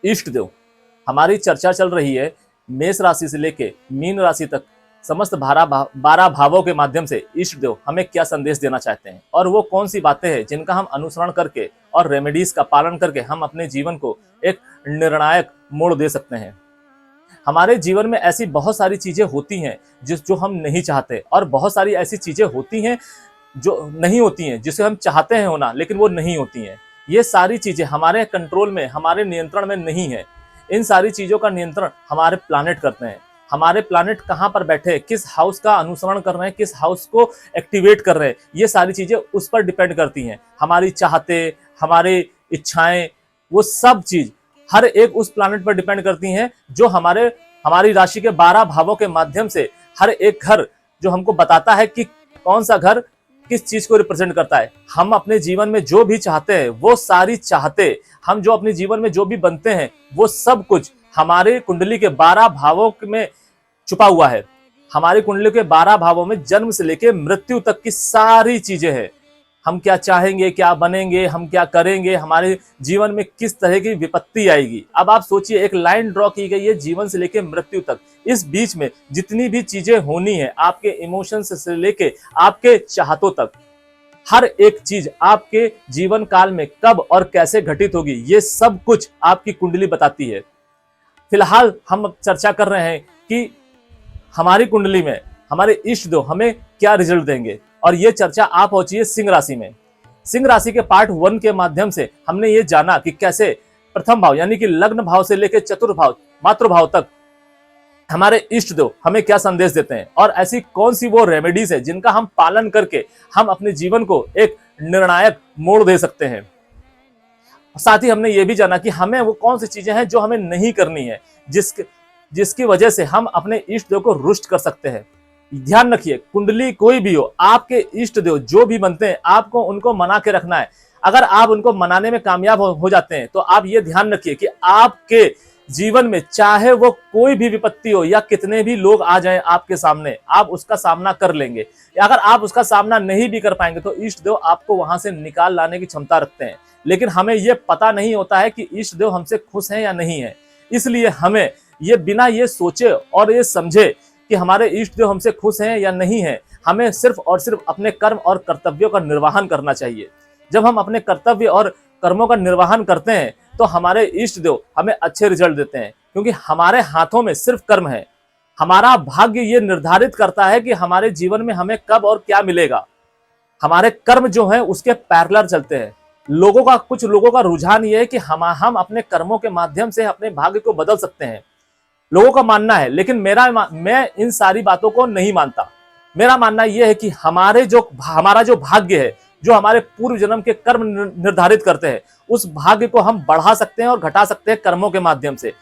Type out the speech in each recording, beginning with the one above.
इष्ट देव। हमारी चर्चा चल रही है मेष राशि से लेके मीन राशि तक समस्त 12 भावों के माध्यम से इष्ट देव हमें क्या संदेश देना चाहते हैं और वो कौन सी बातें हैं जिनका हम अनुसरण करके और रेमेडीज का पालन करके हम अपने जीवन को एक निर्णायक मोड़ दे सकते हैं। हमारे जीवन में ऐसी बहुत सारी चीजें होती हैं जो हम नहीं चाहते, और बहुत सारी ऐसी चीजें होती हैं जो नहीं होती हैं जिसे हम चाहते हैं होना लेकिन वो नहीं होती हैं। ये सारी चीजें हमारे कंट्रोल में, हमारे नियंत्रण में नहीं है। इन सारी चीजों का नियंत्रण हमारे प्लानेट करते हैं। हमारे प्लानेट कहाँ पर बैठे, किस हाउस का अनुसरण कर रहे हैं, किस हाउस को एक्टिवेट कर रहे हैं, ये सारी चीजें उस पर डिपेंड करती हैं। हमारी चाहते, हमारी इच्छाएं, वो सब चीज हर एक उस प्लानेट पर डिपेंड करती हैं जो हमारी राशि के 12 भावों के माध्यम से हर एक घर जो हमको बताता है कि कौन सा घर किस चीज को रिप्रेजेंट करता है। हम अपने जीवन में जो भी चाहते हैं वो सारी चाहते, हम जो अपने जीवन में जो भी बनते हैं वो सब कुछ हमारे कुंडली के 12 भावों में छुपा हुआ है। हमारी कुंडली के 12 भावों में जन्म से लेकर मृत्यु तक की सारी चीजें हैं। हम क्या चाहेंगे, क्या बनेंगे, हम क्या करेंगे, हमारे जीवन में किस तरह की विपत्ति आएगी। अब आप सोचिए, एक लाइन ड्रॉ की गई है जीवन से लेकर मृत्यु तक। इस बीच में जितनी भी चीजें होनी है, आपके इमोशंस से लेके आपके चाहतों तक, हर एक चीज आपके जीवन काल में कब और कैसे घटित होगी, ये सब कुछ आपकी कुंडली बताती है। फिलहाल हम चर्चा कर रहे हैं कि हमारी कुंडली में हमारे इष्ट देव हमें क्या रिजल्ट देंगे, और ये चर्चा आप पहुंची है सिंह राशि में। सिंह राशि के पार्ट 1 के माध्यम से हमने ये जाना कि कैसे प्रथम भाव यानी कि लग्न भाव से लेकर चतुर्थ भाव, मातृभाव तक हमारे इष्ट देव हमें क्या संदेश देते हैं, और ऐसी कौन सी वो रेमेडीज है जिनका हम पालन करके हम अपने जीवन को एक निर्णायक मोड़ दे सकते हैं। साथ ही हमने ये भी जाना कि हमें वो कौन सी चीजें हैं जो हमें नहीं करनी है, जिसकी वजह से हम अपने इष्ट देव को रुष्ट कर सकते हैं। ध्यान रखिए, कुंडली कोई भी हो, आपके इष्ट देव जो भी बनते हैं आपको उनको मना के रखना है। अगर आप उनको मनाने में कामयाब हो जाते हैं तो आप ये ध्यान रखिए कि आपके जीवन में चाहे वो कोई भी विपत्ति हो या कितने भी लोग आ जाएं आपके सामने, आप उसका सामना कर लेंगे। अगर आप उसका सामना नहीं भी कर पाएंगे तो इष्ट देव आपको वहां से निकाल लाने की क्षमता रखते हैं। लेकिन हमें यह पता नहीं होता है कि इष्ट देव हमसे खुश हैं या नहीं है। इसलिए हमें ये बिना ये सोचे और ये समझे कि हमारे इष्ट देव हमसे खुश हैं या नहीं है, हमें सिर्फ और सिर्फ अपने कर्म और कर्तव्यों का निर्वहन करना चाहिए। जब हम अपने कर्तव्य और कर्मों का निर्वहन करते हैं तो हमारे इष्ट देव हमें अच्छे रिजल्ट देते हैं, क्योंकि हमारे हाथों में सिर्फ कर्म है। हमारा भाग्य ये निर्धारित करता है कि हमारे जीवन में हमें कब और क्या मिलेगा। हमारे कर्म जो है उसके पैरेलल चलते हैं। कुछ लोगों का रुझान ये है कि हम अपने कर्मों के माध्यम से अपने भाग्य को बदल सकते हैं, लोगों का मानना है। लेकिन मैं इन सारी बातों को नहीं मानता। मेरा मानना यह है कि हमारा जो भाग्य है, जो हमारे पूर्व जन्म के कर्म निर्धारित करते हैं, उस भाग्य को हम बढ़ा सकते हैं और घटा सकते हैं कर्मों के माध्यम से।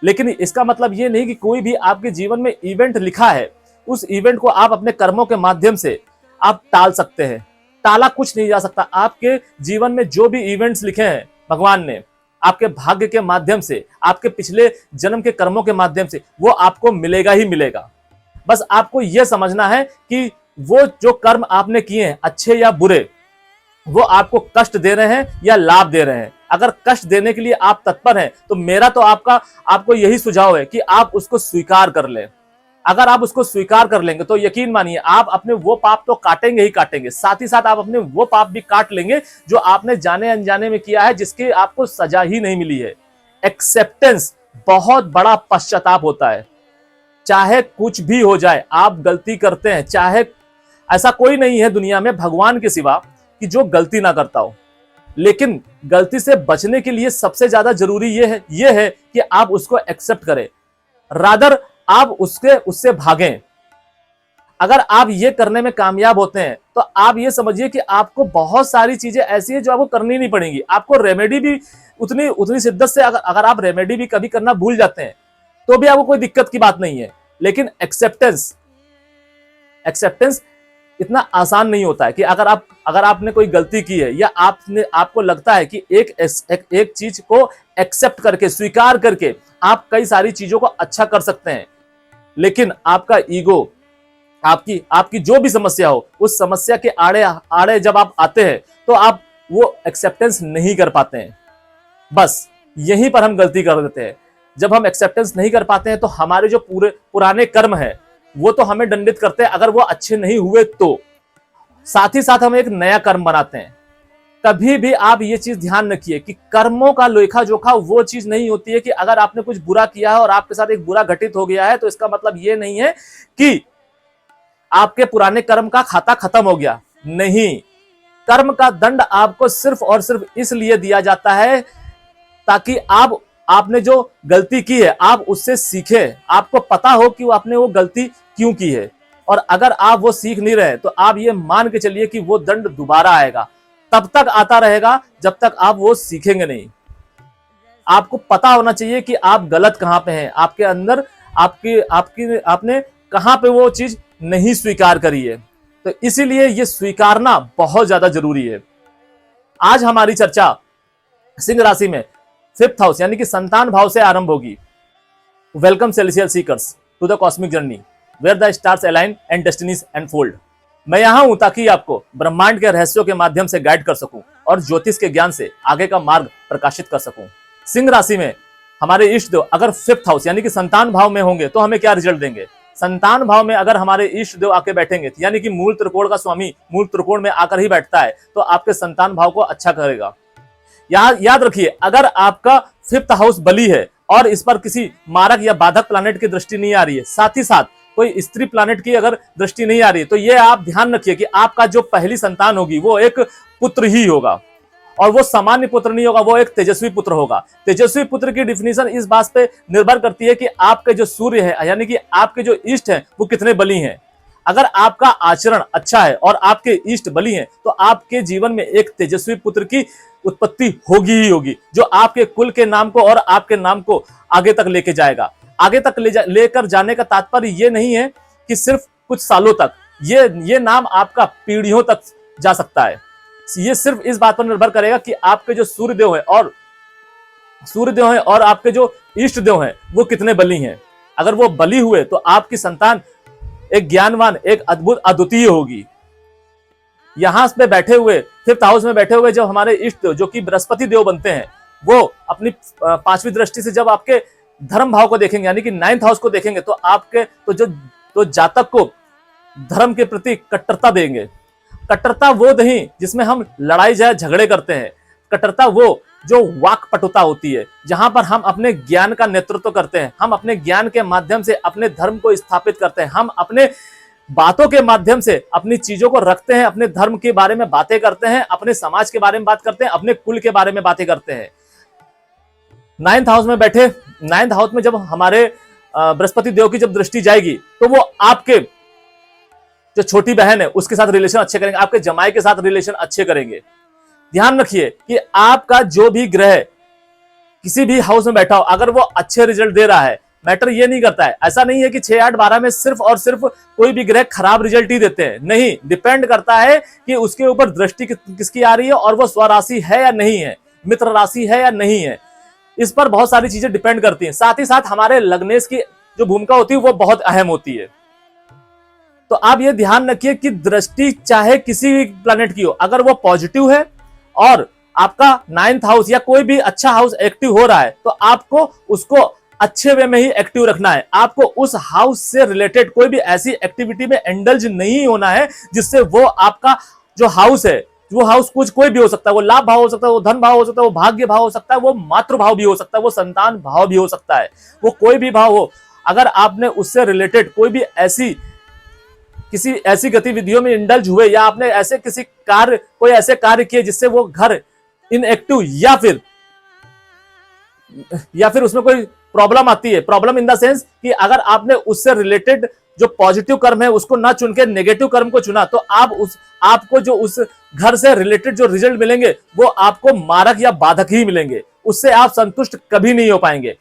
लेकिन इसका मतलब ये नहीं कि कोई भी आपके जीवन में इवेंट लिखा है, उस इवेंट को आप अपने कर्मों के माध्यम से आप टाल सकते हैं। टाला कुछ नहीं जा सकता। आपके जीवन में जो भी इवेंट्स लिखे हैं भगवान ने, आपके भाग्य के माध्यम से, आपके पिछले जन्म के कर्मों के माध्यम से, वो आपको मिलेगा ही मिलेगा। बस आपको यह समझना है कि वो जो कर्म आपने किए हैं, अच्छे या बुरे, वो आपको कष्ट दे रहे हैं या लाभ दे रहे हैं। अगर कष्ट देने के लिए आप तत्पर हैं तो मेरा तो आपको यही सुझाव है कि आप उसको स्वीकार कर लें। अगर आप उसको स्वीकार कर लेंगे तो यकीन मानिए आप अपने वो पाप तो काटेंगे ही काटेंगे, साथ ही साथ आप अपने वो पाप भी काट लेंगे जो आपने जाने अनजाने में किया है, जिसकी आपको सजा ही नहीं मिली है। एक्सेप्टेंस बहुत बड़ा पश्चाताप होता है। चाहे कुछ भी हो जाए, आप गलती करते हैं, चाहे ऐसा कोई नहीं है दुनिया में भगवान के सिवा कि जो गलती ना करता हो, लेकिन गलती से बचने के लिए सबसे ज्यादा जरूरी यह है कि आप उसको एक्सेप्ट करें, रादर आप उससे भागें। अगर आप ये करने में कामयाब होते हैं तो आप ये समझिए कि आपको बहुत सारी चीजें ऐसी है जो आपको करनी नहीं पड़ेंगी। आपको रेमेडी भी उतनी शिद्दत से अगर आप रेमेडी भी कभी करना भूल जाते हैं तो भी आपको कोई दिक्कत की बात नहीं है। लेकिन एक्सेप्टेंस इतना आसान नहीं होता है कि अगर आपने कोई गलती की है या आपको लगता है कि एक चीज को एक्सेप्ट करके, स्वीकार करके आप कई सारी चीजों को अच्छा कर सकते हैं। लेकिन आपका ईगो, आपकी जो भी समस्या हो, उस समस्या के आड़े जब आप आते हैं तो आप वो एक्सेप्टेंस नहीं कर पाते हैं। बस यहीं पर हम गलती कर देते हैं। जब हम एक्सेप्टेंस नहीं कर पाते हैं तो हमारे जो पूरे पुराने कर्म है वो तो हमें दंडित करते हैं, अगर वो अच्छे नहीं हुए तो। साथ ही साथ हम एक नया कर्म बनाते हैं। कभी भी आप ये चीज ध्यान रखिए कि कर्मों का लेखा जोखा वो चीज नहीं होती है कि अगर आपने कुछ बुरा किया है और आपके साथ एक बुरा घटित हो गया है तो इसका मतलब ये नहीं है कि आपके पुराने कर्म का खाता खत्म हो गया। नहीं, कर्म का दंड आपको सिर्फ और सिर्फ इसलिए दिया जाता है ताकि आपने जो गलती की है आप उससे सीखे, आपको पता हो कि आपने वो गलती क्यों की है। और अगर आप वो सीख नहीं रहे तो आप ये मान के चलिए कि वो दंड दोबारा आएगा, तब तक आता रहेगा जब तक आप वो सीखेंगे नहीं। आपको पता होना चाहिए कि आप गलत कहां पे हैं, आपके अंदर आपने कहां पे वो चीज नहीं स्वीकार करी है। तो इसीलिए ये स्वीकारना बहुत ज्यादा जरूरी है। आज हमारी चर्चा सिंह राशि में 5th हाउस यानी कि संतान भाव से आरंभ होगी। Welcome celestial seekers to the cosmic journey where the stars align and destinies unfold. मैं यहां हूं ताकि आपको ब्रह्मांड के रहस्यों के माध्यम से गाइड कर सकूं और ज्योतिष के ज्ञान से आगे का मार्ग प्रकाशित कर सकूं। सिंह राशि में हमारे इष्ट देव अगर 5th हाउस यानी कि संतान भाव में होंगे तो हमें क्या रिजल्ट देंगे। संतान भाव में अगर हमारे इष्ट देव आके बैठेंगे यानी कि मूल त्रिकोण का स्वामी मूल त्रिकोण में आकर ही बैठता है तो आपके संतान भाव को अच्छा करेगा। याद रखिए, अगर आपका 5th हाउस बली है और इस पर किसी मारक या बाधक प्लैनेट की दृष्टि नहीं आ रही है, साथ ही साथ कोई स्त्री प्लैनेट की अगर दृष्टि नहीं आ रही है, तो ये आप ध्यान रखिए कि आपका जो पहली संतान होगी वो एक पुत्र ही होगा और वो सामान्य पुत्र नहीं होगा, वो एक तेजस्वी पुत्र होगा। तेजस्वी पुत्र की डिफिनीशन इस बात पे निर्भर करती है कि आपके जो सूर्य है यानी कि आपके जो इष्ट हैं वो कितने बली हैं। अगर आपका आचरण अच्छा है और आपके इष्ट बली हैं तो आपके जीवन में एक तेजस्वी पुत्र की उत्पत्ति होगी ही होगी, जो आपके कुल के नाम को और आपके नाम को आगे तक लेके जाएगा। आगे तक लेकर जाने का तात्पर्य ये नहीं है कि सिर्फ कुछ सालों तक, ये नाम आपका पीढ़ियों तक जा सकता है। ये सिर्फ इस बात पर निर्भर करेगा कि आपके जो सूर्यदेव है और आपके जो इष्ट देव हैं वो कितने बली हैं। अगर वो बली हुए तो आपकी संतान एक ज्ञानवान, एक अद्भुत, अद्वितीय होगी। यहां पे बैठे हुए 5th हाउस में बैठे हुए जब हमारे इष्ट देव जो कि बृहस्पति देव बनते हैं, वो अपनी 5वीं दृष्टि से जब आपके धर्म भाव को देखेंगे यानी कि 9th हाउस को देखेंगे तो आपके तो जातक को धर्म के प्रति कट्टरता देंगे। कट्टरता वो नहीं जिसमें हम लड़ाई झगड़े करते हैं। कट्टरता वो जो वाक्पटुता होती है, जहां पर हम अपने ज्ञान का नेतृत्व करते हैं, हम अपने ज्ञान के माध्यम से अपने धर्म को स्थापित करते हैं, हम अपने बातों के माध्यम से अपनी चीजों को रखते हैं, अपने धर्म के बारे में बातें करते हैं, अपने समाज के बारे में बात करते हैं, अपने कुल के बारे में बातें करते हैं। 9th हाउस में बैठे, 9th हाउस में जब हमारे बृहस्पति देव की जब दृष्टि जाएगी तो वो आपके जो छोटी बहन है उसके साथ रिलेशन अच्छे करेंगे, आपके जमाई के साथ रिलेशन अच्छे करेंगे। ध्यान रखिए कि आपका जो भी ग्रह किसी भी हाउस में बैठा हो, अगर वो अच्छे रिजल्ट दे रहा है, मैटर ये नहीं करता है। ऐसा नहीं है कि 6, 8, 12 में सिर्फ और सिर्फ कोई भी ग्रह खराब रिजल्ट ही देते हैं, नहीं। डिपेंड करता है कि उसके ऊपर दृष्टि किसकी आ रही है और वो स्वराशि है या नहीं है, मित्र राशि है या नहीं है। इस पर बहुत सारी चीजें डिपेंड करती हैं। साथ ही साथ हमारे लग्नेश की जो भूमिका होती है वो बहुत अहम होती है। तो आप ये ध्यान रखिए कि दृष्टि चाहे किसी भी प्लैनेट की हो, अगर वो पॉजिटिव है और आपका 9th हाउस या कोई भी अच्छा हाउस एक्टिव हो रहा है तो आपको उसको अच्छे वे में ही एक्टिव रखना है। आपको उस हाउस से रिलेटेड कोई भी ऐसी एक्टिविटी में इंडल्ज नहीं होना है जिससे वो आपका जो हाउस है, वो हाउस कुछ कोई भी हो सकता है, वो लाभ भाव हो सकता है, वो धन भाव हो सकता है, वो भाग्य भाव हो सकता है, वो मातृ भाव भी हो सकता है, वो संतान भाव भी हो सकता है, वो कोई भी भाव हो। अगर आपने उससे रिलेटेड कोई भी किसी ऐसी गतिविधियों में इंडल्ज हुए या आपने ऐसे कोई ऐसे कार्य किए जिससे वो घर इनएक्टिव या फिर उसमें कोई प्रॉब्लम आती है, प्रॉब्लम इन द सेंस कि अगर आपने उससे रिलेटेड जो पॉजिटिव कर्म है उसको ना चुन के नेगेटिव कर्म को चुना तो आपको जो उस घर से रिलेटेड जो रिजल्ट मिलेंगे वो आपको मारक या बाधक ही मिलेंगे, उससे आप संतुष्ट कभी नहीं हो पाएंगे।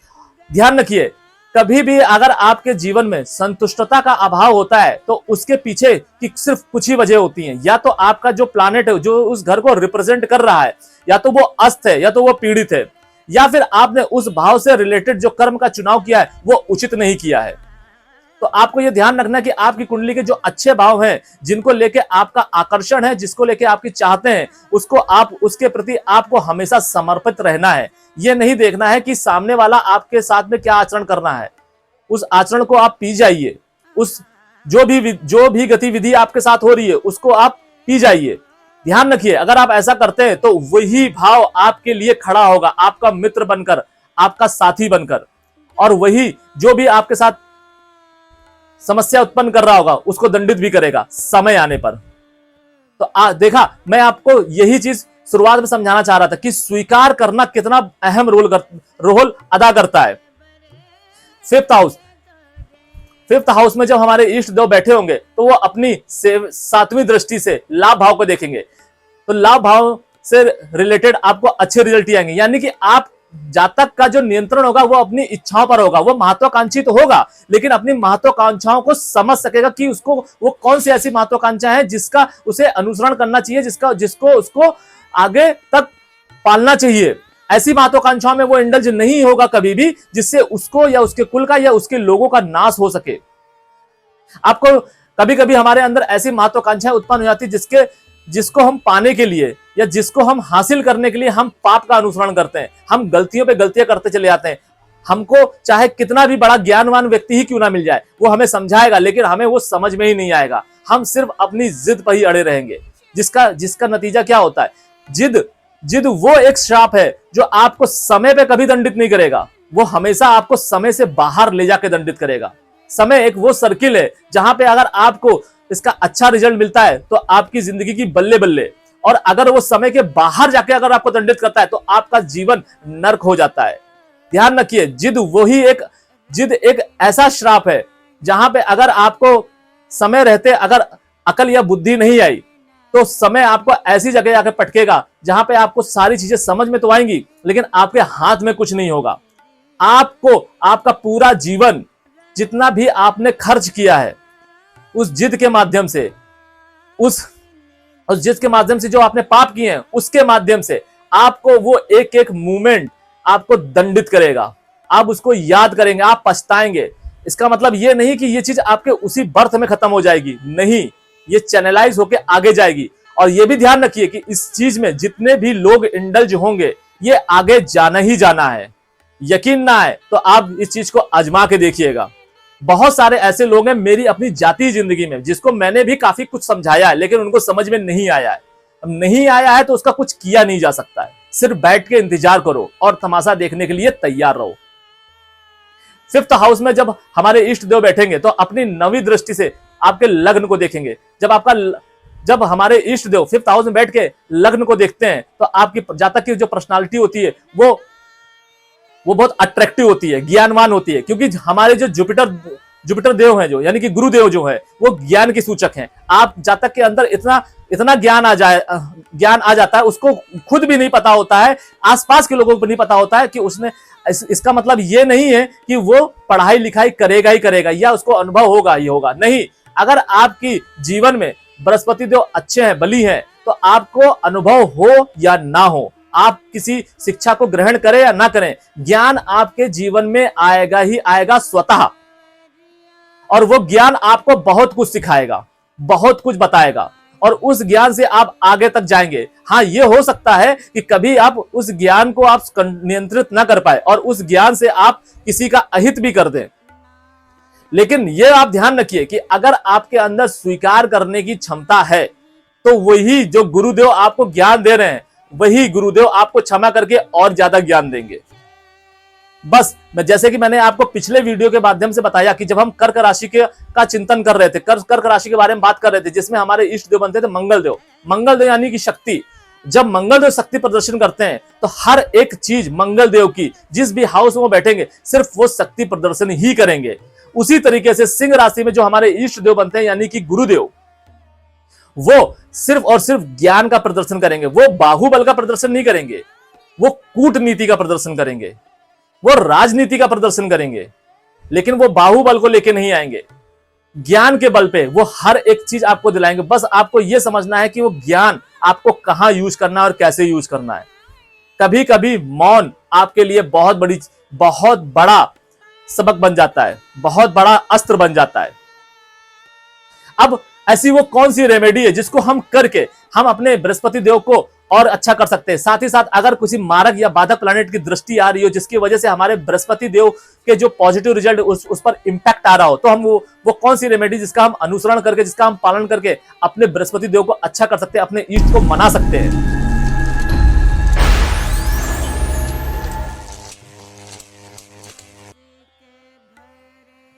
ध्यान रखिए, कभी भी अगर आपके जीवन में संतुष्टता का अभाव होता है तो उसके पीछे की सिर्फ कुछ ही वजह होती हैं। या तो आपका जो प्लैनेट है जो उस घर को रिप्रेजेंट कर रहा है, या तो वो अस्त है या तो वो पीड़ित है, या फिर आपने उस भाव से रिलेटेड जो कर्म का चुनाव किया है वो उचित नहीं किया है। तो आपको यह ध्यान रखना कि आपकी कुंडली के जो अच्छे भाव हैं, जिनको लेके आपका आकर्षण है, जिसको लेके आपकी चाहते हैं, उसको आप उसके प्रति आपको हमेशा समर्पित रहना है। यह नहीं देखना है कि सामने वाला आपके साथ में क्या आचरण करना है, उस आचरण को आप पी जाइए। उस जो भी गतिविधि आपके साथ हो रही है उसको आप पी जाइए। ध्यान रखिए, अगर आप ऐसा करते हैं तो वही भाव आपके लिए खड़ा होगा, आपका मित्र बनकर, आपका साथी बनकर, और वही जो भी आपके साथ समस्या उत्पन्न कर रहा होगा उसको दंडित भी करेगा समय आने पर। तो देखा, मैं आपको यही चीज शुरुआत में समझाना चाह रहा था कि स्वीकार करना कितना अहम रोल अदा करता है। फिफ्थ हाउस में जब हमारे इष्ट देव बैठे होंगे तो वो अपनी 7वीं दृष्टि से लाभ भाव को देखेंगे, तो लाभ भाव से रिलेटेड आपको अच्छे रिजल्ट आएंगे। यानी कि आप जातक का जो नियंत्रण होगा वो अपनी इच्छाओं पर होगा। वो महत्वाकांक्षी तो होगा, लेकिन अपनी महत्वाकांक्षाओं को समझ सकेगा कि उसको वो कौन सी ऐसी महत्वाकांक्षा है जिसका उसे अनुसरण करना चाहिए, जिसको उसको आगे तक पालना चाहिए। ऐसी महत्वाकांक्षाओं में वो इंडल्ज नहीं होगा कभी भी जिससे उसको या उसके कुल का या उसके लोगों का नाश हो सके। आपको कभी कभी हमारे अंदर ऐसी महत्वाकांक्षाएं उत्पन्न हो जाती है जिसको हम पाने के लिए या जिसको हम हासिल करने के लिए हम पाप का अनुसरण करते हैं, हम गलतियों पे गलतियां करते चले जाते हैं। हमको चाहे कितना भी बड़ा ज्ञानवान व्यक्ति ही क्यों ना मिल जाए, वो हमें समझाएगा, लेकिन हमें वो समझ में ही नहीं आएगा। हम सिर्फ अपनी जिद पर ही अड़े रहेंगे, जिसका नतीजा क्या होता है? जिद वो एक श्राप है जो आपको समय पे कभी दंडित नहीं करेगा, वो हमेशा आपको समय से बाहर ले जाकर दंडित करेगा। समय एक वो सर्किल है जहां पे अगर आपको इसका अच्छा रिजल्ट मिलता है तो आपकी जिंदगी की बल्ले बल्ले, और अगर वो समय के बाहर जाके अगर आपको दंडित करता है तो आपका जीवन नर्क हो जाता है। ध्यान रखिए, जिद एक ऐसा श्राप है जहां पे अगर आपको समय रहते अगर अकल या बुद्धि नहीं आई तो समय आपको ऐसी जगह जाकर पटकेगा जहां पे आपको सारी चीजें समझ में तो आएंगी लेकिन आपके हाथ में कुछ नहीं होगा। आपको आपका पूरा जीवन जितना भी आपने खर्च किया है उस जिद के माध्यम से, उस जिद के माध्यम से जो आपने पाप किए हैं उसके माध्यम से आपको वो एक एक मूवमेंट आपको दंडित करेगा। आप उसको याद करेंगे, आप पछताएंगे। इसका मतलब ये नहीं कि ये चीज आपके उसी बर्थ में खत्म हो जाएगी, नहीं, ये चैनलाइज होके आगे जाएगी। और ये भी ध्यान रखिए कि इस चीज में जितने भी लोग इंडल्ज होंगे ये आगे जाना ही जाना है। यकीन ना है तो आप इस चीज को आजमा के देखिएगा। बहुत सारे ऐसे लोग हैं मेरी अपनी जाती जिंदगी में जिसको मैंने भी काफी कुछ समझाया है लेकिन उनको समझ में नहीं आया है। अब नहीं आया है तो उसका कुछ किया नहीं जा सकता है, सिर्फ बैठ के इंतजार करो और तमाशा देखने के लिए तैयार रहो। 5th हाउस में जब हमारे इष्ट देव बैठेंगे तो अपनी 9वीं दृष्टि से आपके लग्न को देखेंगे। जब हमारे इष्ट देव 5th हाउस में बैठ के लग्न को देखते हैं तो आपकी जातक की जो पर्सनालिटी होती है वो बहुत अट्रैक्टिव होती है, ज्ञानवान होती है, क्योंकि हमारे जो जुपिटर देव हैं जो यानी कि गुरुदेव जो है वो ज्ञान के सूचक हैं। आप जातक के अंदर इतना ज्ञान आ जाता है उसको खुद भी नहीं पता होता है, आसपास के लोगों को नहीं पता होता है कि उसने इसका मतलब ये नहीं है कि वो पढ़ाई लिखाई करेगा ही करेगा या उसको अनुभव होगा ही होगा, नहीं। अगर आपकी जीवन में बृहस्पति देव अच्छे हैं, बली हैं, तो आपको अनुभव हो या ना हो, आप किसी शिक्षा को ग्रहण करें या ना करें, ज्ञान आपके जीवन में आएगा ही आएगा स्वतः। और वो ज्ञान आपको बहुत कुछ सिखाएगा, बहुत कुछ बताएगा और उस ज्ञान से आप आगे तक जाएंगे। हाँ, ये हो सकता है कि कभी आप उस ज्ञान को आप नियंत्रित ना कर पाए और उस ज्ञान से आप किसी का अहित भी कर दें, लेकिन ये आप ध्यान रखिए कि अगर आपके अंदर स्वीकार करने की क्षमता है तो वही जो गुरुदेव आपको ज्ञान दे रहे हैं वही गुरुदेव आपको क्षमा करके और ज्यादा ज्ञान देंगे। बस जैसे कि मैंने आपको पिछले वीडियो के माध्यम से बताया कि जब हम कर्क राशि का चिंतन कर रहे थे, कर्क राशि के बारे में बात कर रहे थे, जिसमें हमारे इष्ट देव बनते थे मंगल देव यानी कि शक्ति। जब मंगल देव शक्ति प्रदर्शन करते हैं तो हर एक चीज मंगल देव की जिस भी हाउस में वो बैठेंगे सिर्फ वो शक्ति प्रदर्शन ही करेंगे। उसी तरीके से सिंह राशि में जो हमारे इष्ट देव बनते हैं यानी कि गुरुदेव, वो सिर्फ और सिर्फ ज्ञान का प्रदर्शन करेंगे। वो बाहुबल का प्रदर्शन नहीं करेंगे, वो कूटनीति का प्रदर्शन करेंगे, वो राजनीति का प्रदर्शन करेंगे, लेकिन वो बाहुबल को लेके नहीं आएंगे। ज्ञान के बल पे वो हर एक चीज आपको दिलाएंगे। बस आपको यह समझना है कि वो ज्ञान आपको कहां यूज करना है और कैसे यूज करना है। कभी कभी मौन आपके लिए बहुत बड़ा सबक बन जाता है, बहुत बड़ा अस्त्र बन जाता है। अब ऐसी वो कौन सी रेमेडी है जिसको हम करके हम अपने बृहस्पति देव को और अच्छा कर सकते हैं। साथ ही साथ अगर किसी मारक या बाधक प्लैनेट की दृष्टि आ रही हो जिसकी वजह से हमारे बृहस्पति देव के जो पॉजिटिव रिजल्ट उस पर इंपैक्ट आ रहा हो, तो हम वो कौन सी रेमेडी जिसका हम अनुसरण करके, जिसका हम पालन करके अपने बृहस्पति देव को अच्छा कर सकते हैं, अपने इष्ट को मना सकते हैं।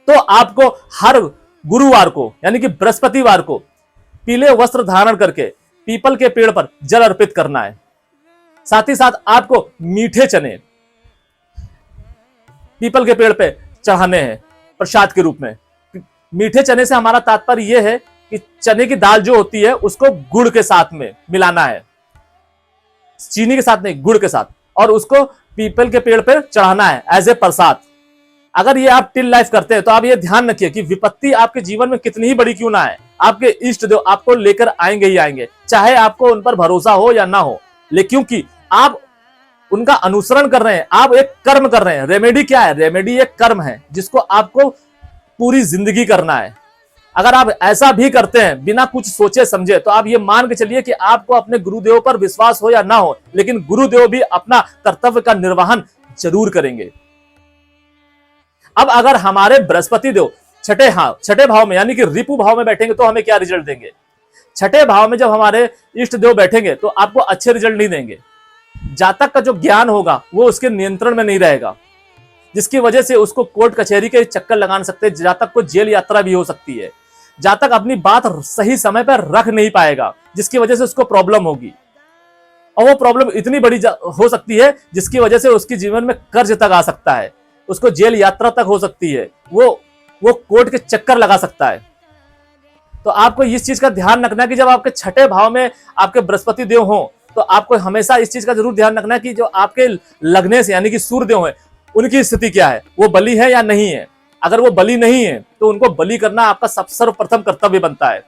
तो आपको हर गुरुवार को यानी कि बृहस्पतिवार को पीले वस्त्र धारण करके पीपल के पेड़ पर जल अर्पित करना है। साथ ही साथ आपको मीठे चने पीपल के पेड़ पे चढ़ाने हैं प्रसाद के रूप में। मीठे चने से हमारा तात्पर्य यह है कि चने की दाल जो होती है उसको गुड़ के साथ में मिलाना है, चीनी के साथ नहीं, गुड़ के साथ, और उसको पीपल के पेड़ पर चढ़ाना है एज ए प्रसाद। अगर ये आप टिल लाइफ करते हैं तो आप ये ध्यान रखिए कि विपत्ति आपके जीवन में कितनी ही बड़ी क्यों ना है, आपके इष्ट देव आपको लेकर आएंगे ही आएंगे, चाहे आपको उन पर भरोसा हो या ना हो। लेकिन क्योंकि आप उनका अनुसरण कर रहे हैं, आप एक कर्म कर रहे हैं। रेमेडी क्या है? रेमेडी एक कर्म है जिसको आपको पूरी जिंदगी करना है। अगर आप ऐसा भी करते हैं बिना कुछ सोचे समझे, तो आप ये मान के चलिए कि आपको अपने गुरुदेव पर विश्वास हो या ना हो, लेकिन गुरुदेव भी अपना कर्तव्य का निर्वहन जरूर करेंगे। अब अगर हमारे बृहस्पति देव छठे भाव में यानी कि रिपु भाव में बैठेंगे तो हमें क्या रिजल्ट देंगे? छठे भाव में जब हमारे इष्ट देव बैठेंगे तो आपको अच्छे रिजल्ट नहीं देंगे। जातक का जो ज्ञान होगा वो उसके नियंत्रण में नहीं रहेगा, जिसकी वजह से उसको कोर्ट कचहरी के चक्कर लगा सकते हैं। जातक को जेल यात्रा भी हो सकती है। जातक अपनी बात सही समय पर रख नहीं पाएगा, जिसकी वजह से उसको प्रॉब्लम होगी, और वो प्रॉब्लम इतनी बड़ी हो सकती है जिसकी वजह से उसके जीवन में कर्ज तक आ सकता है, उसको जेल यात्रा तक हो सकती है, वो कोर्ट के चक्कर लगा सकता है। तो आपको इस चीज का ध्यान रखना है कि जब आपके छठे भाव में आपके बृहस्पति देव हो तो आपको हमेशा इस चीज का जरूर ध्यान रखना है कि जो आपके लग्नेश यानी कि सूर्य देव है उनकी स्थिति क्या है, वो बली है या नहीं है। अगर वो बली नहीं है तो उनको बली करना आपका सर्वप्रथम कर्तव्य बनता है।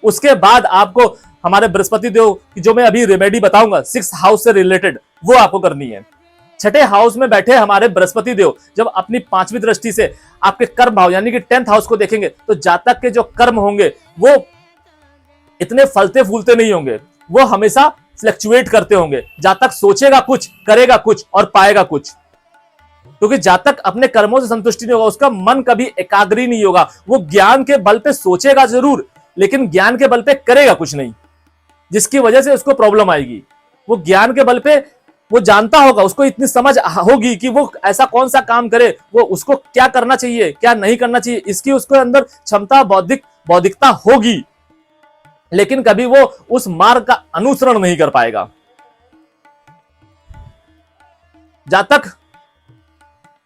उसके बाद आपको हमारे बृहस्पति देव की जो मैं अभी रेमेडी बताऊंगा 6th हाउस से रिलेटेड, वो आपको करनी है। छठे हाउस में बैठे हमारे बृहस्पति देव जब अपनी 5वीं दृष्टि से आपके कर्म भाव यानी कि 10th हाउस को देखेंगे तो जातक के जो कर्म होंगे वो इतने फलते फूलते नहीं होंगे, वो हमेशा फ्लक्चुएट करते होंगे। जातक सोचेगा कुछ, करेगा कुछ और पाएगा कुछ, क्योंकि जातक अपने कर्मों से संतुष्टि नहीं होगा, उसका मन कभी एकाग्री नहीं होगा। वो ज्ञान के बल पे सोचेगा जरूर लेकिन ज्ञान के बल पे करेगा कुछ नहीं, जिसकी वजह से उसको प्रॉब्लम आएगी। वो ज्ञान के बल पे वो जानता होगा, उसको इतनी समझ होगी कि वो ऐसा कौन सा काम करे, वो उसको क्या करना चाहिए क्या नहीं करना चाहिए, इसकी उसके अंदर क्षमता बौद्धिकता होगी, लेकिन कभी वो उस मार्ग का अनुसरण नहीं कर पाएगा। जातक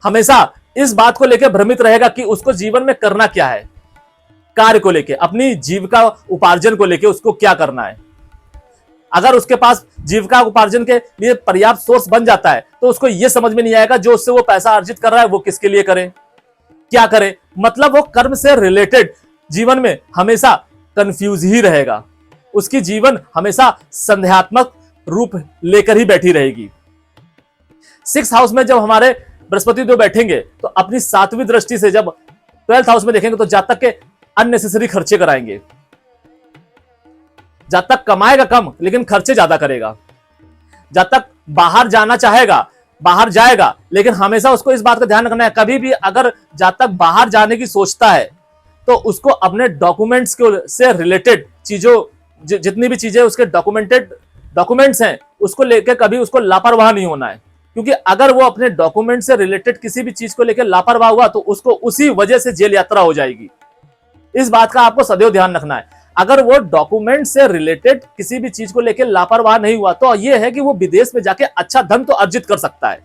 हमेशा इस बात को लेकर भ्रमित रहेगा कि उसको जीवन में करना क्या है, कार्य को लेकर, अपनी जीविका उपार्जन को लेकर उसको क्या करना है। अगर उसके पास जीविका उपार्जन के लिए पर्याप्त सोर्स बन जाता है तो उसको यह समझ में नहीं आएगा जो उससे वो पैसा अर्जित कर रहा है वो किसके लिए करे, क्या करे। मतलब वो कर्म से रिलेटेड जीवन में हमेशा कंफ्यूज ही रहेगा, उसकी जीवन हमेशा संदेहात्मक रूप लेकर ही बैठी रहेगी। 6th हाउस में जब हमारे बृहस्पति देव बैठेंगे तो अपनी 7वीं दृष्टि से जब 12th हाउस में देखेंगे तो जातक के अननेसेसरी खर्चे कराएंगे। जातक कमाएगा कम लेकिन खर्चे ज्यादा करेगा। जातक बाहर जाना चाहेगा, बाहर जाएगा, लेकिन हमेशा उसको इस बात का ध्यान रखना है, कभी भी अगर जातक बाहर जाने की सोचता है तो उसको अपने डॉक्यूमेंट्स से रिलेटेड चीजों, जितनी भी चीजें उसके डॉक्यूमेंट्स हैं उसको लेकर कभी उसको लापरवाह नहीं होना है, क्योंकि अगर वो अपने डॉक्यूमेंट से रिलेटेड किसी भी चीज को लेकर लापरवाह हुआ तो उसको उसी वजह से जेल यात्रा हो जाएगी। इस बात का आपको सदैव ध्यान रखना है। अगर वो डॉक्यूमेंट से रिलेटेड किसी भी चीज को लेकर लापरवाह नहीं हुआ तो यह है कि वो विदेश में जाके अच्छा धन तो अर्जित कर सकता है,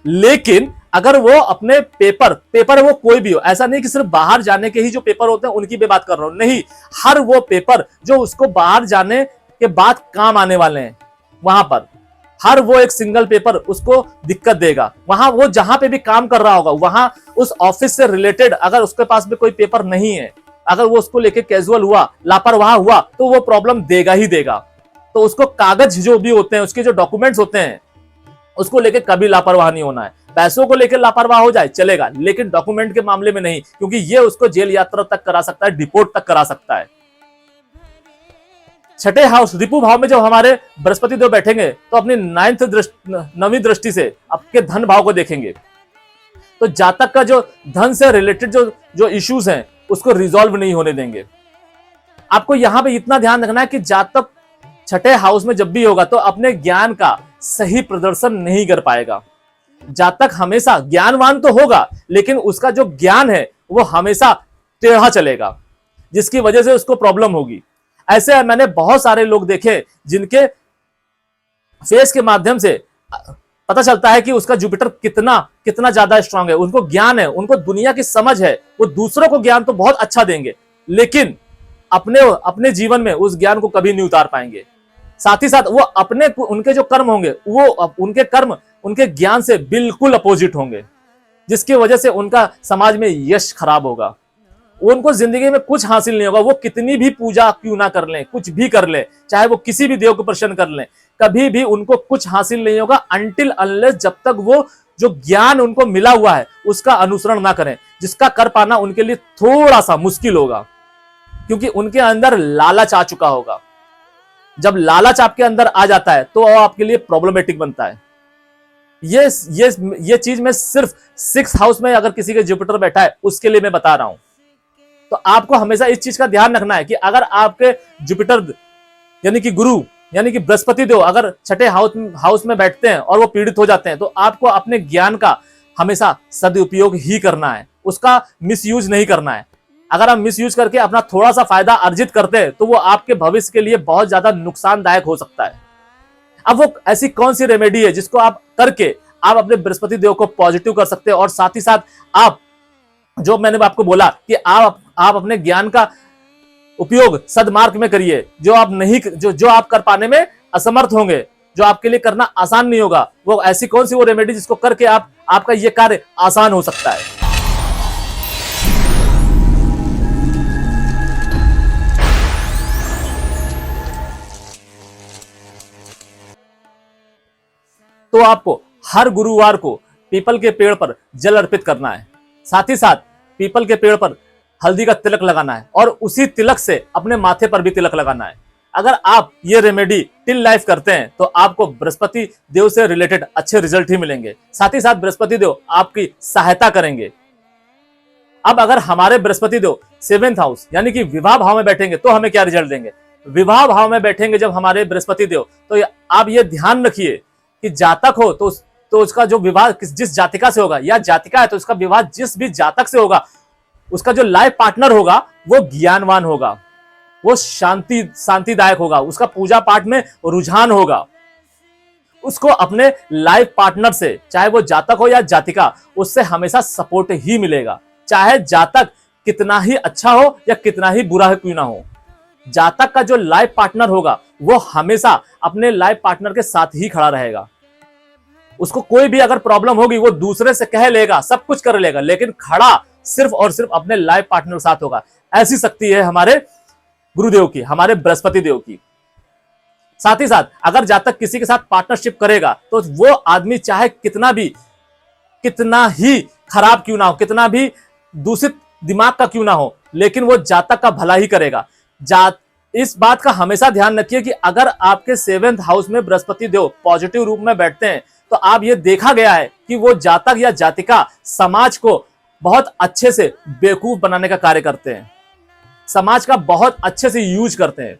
लेकिन अगर वो अपने पेपर वो कोई भी हो, ऐसा नहीं कि सिर्फ बाहर जाने के ही जो पेपर होते हैं उनकी भी बात कर रहा हूं, नहीं, हर वो पेपर जो उसको बाहर जाने के बाद काम आने वाले हैं, वहां पर हर वो एक सिंगल पेपर उसको दिक्कत देगा। वहां वो जहां पे भी काम कर रहा होगा वहां उस ऑफिस से रिलेटेड अगर उसके पास में कोई पेपर नहीं है, अगर वो उसको लेके कैजुअल हुआ, लापरवाह हुआ, तो वो प्रॉब्लम देगा ही देगा। तो उसको कागज जो भी होते हैं, उसके जो डॉक्यूमेंट्स होते हैं, उसको लेके कभी लापरवाह नहीं होना है। पैसों को लेकर लापरवाह हो जाए चलेगा, लेकिन डॉक्यूमेंट के मामले में नहीं, क्योंकि ये उसको जेल यात्रा तक करा सकता है, डिपोर्ट तक करा सकता है। छठे हाउस रिपु भाव में जब हमारे बृहस्पति देव बैठेंगे तो अपनी नवीं दृष्टि से आपके धन भाव को देखेंगे। तो जातक का जो धन से रिलेटेड जो इश्यूज हैं उसको रिजॉल्व नहीं होने देंगे। आपको यहां पे इतना ध्यान रखना है कि जातक छठे हाउस में जब भी होगा तो अपने ज्ञान का सही प्रदर्शन नहीं कर पाएगा। जातक हमेशा ज्ञानवान तो होगा, लेकिन उसका जो ज्ञान है वो हमेशा टेढ़ा चलेगा, जिसकी वजह से उसको प्रॉब्लम होगी। ऐसे मैंने बहुत सारे लोग देखे जिनके फेस के माध्यम से पता चलता है कि उसका जुपिटर कितना कितना ज्यादा स्ट्रांग है, उनको ज्ञान है, उनको दुनिया की समझ है, वो दूसरों को ज्ञान तो बहुत अच्छा देंगे, लेकिन अपने जीवन में उस ज्ञान को कभी नहीं उतार पाएंगे। साथ ही साथ वो उनके जो कर्म होंगे वो उनके कर्म उनके ज्ञान से बिल्कुल अपोजिट होंगे, जिसकी वजह से उनका समाज में यश खराब होगा। उनको जिंदगी में कुछ हासिल नहीं होगा, वो कितनी भी पूजा क्यों ना कर लें, कुछ भी कर लें, चाहे वो किसी भी देव को प्रसन्न कर लें, कभी भी उनको कुछ हासिल नहीं होगा अनटिल अनलेस जब तक वो जो ज्ञान उनको मिला हुआ है उसका अनुसरण ना करें, जिसका कर पाना उनके लिए थोड़ा सा मुश्किल होगा, क्योंकि उनके अंदर लालच आ चुका होगा। जब लालच आपके अंदर आ जाता है तो वो आपके लिए प्रॉब्लमेटिक बनता है। ये चीज मैं सिर्फ 6th हाउस में अगर किसी के जुपिटर बैठा है उसके लिए मैं बता रहा हूं। तो आपको हमेशा इस चीज का ध्यान रखना है कि अगर आपके जुपिटर यानी कि गुरु यानी कि बृहस्पति देव अगर छठे हाउस में बैठते हैं और वो पीड़ित हो जाते हैं, तो आपको अपने ज्ञान का हमेशा सदुपयोग ही करना है, उसका मिसयूज नहीं करना है। अगर आप मिसयूज करके अपना थोड़ा सा फायदा अर्जित करते हैं तो वो आपके भविष्य के लिए बहुत ज्यादा नुकसानदायक हो सकता है। अब वो ऐसी कौन सी रेमेडी है जिसको आप करके आप अपने बृहस्पति देव को पॉजिटिव कर सकते हैं, और साथ ही साथ आप जो मैंने आपको बोला कि आप अपने ज्ञान का उपयोग सदमार्ग में करिए, जो आप कर पाने में असमर्थ होंगे, जो आपके लिए करना आसान नहीं होगा, वो ऐसी कौन सी वो रेमेडी जिसको करके आपका ये कार्य आसान हो सकता है। तो आपको हर गुरुवार को पीपल के पेड़ पर जल अर्पित करना है, साथ ही साथ पीपल के पेड़ पर हल्दी का तिलक लगाना है, और उसी तिलक से अपने माथे पर भी तिलक लगाना है। अगर आप ये रेमेडी टिल लाइफ करते हैं तो आपको बृहस्पति देव से रिलेटेड अच्छे रिजल्ट ही मिलेंगे, साथ ही साथ बृहस्पति देव आपकी सहायता करेंगे। अब अगर हमारे बृहस्पति देव 7th हाउस यानी कि विवाह भाव में बैठेंगे तो हमें क्या रिजल्ट देंगे। विवाह भाव में बैठेंगे जब हमारे बृहस्पति देव, तो आप ये ध्यान रखिए कि जातक हो तो उसका जो विवाह जिस जातिका से होगा, या जातिका है तो उसका विवाह जिस भी जातक से होगा, उसका जो लाइफ पार्टनर होगा वो ज्ञानवान होगा, वो शांतिदायक होगा, उसका पूजा पाठ में रुझान होगा, उसको अपने लाइफ पार्टनर से, चाहे वो जातक हो या जातिका, उससे हमेशा सपोर्ट ही मिलेगा, चाहे जातक कितना ही अच्छा हो या कितना ही बुरा क्यों ना हो। जातक का जो लाइफ पार्टनर होगा वो हमेशा अपने लाइफ पार्टनर के साथ ही खड़ा रहेगा। उसको कोई भी अगर प्रॉब्लम होगी वो दूसरे से कह लेगा, सब कुछ कर लेगा, लेकिन खड़ा सिर्फ और सिर्फ अपने लाइफ पार्टनर के साथ होगा। ऐसी शक्ति है हमारे गुरुदेव की, हमारे बृहस्पति देव की। साथ ही साथ अगर जातक किसी के साथ पार्टनरशिप करेगा तो वो आदमी चाहे कितना ही खराब क्यों ना हो, कितना भी दूषित दिमाग का क्यों ना हो, लेकिन वो जातक का भला ही करेगा। इस बात का हमेशा ध्यान रखिए कि अगर आपके 7th हाउस में बृहस्पति देव पॉजिटिव रूप में बैठते हैं तो आप ये देखा गया है कि वो जातक या जातिका समाज को बहुत अच्छे से बेवकूफ बनाने का कार्य करते हैं, समाज का बहुत अच्छे से यूज करते हैं।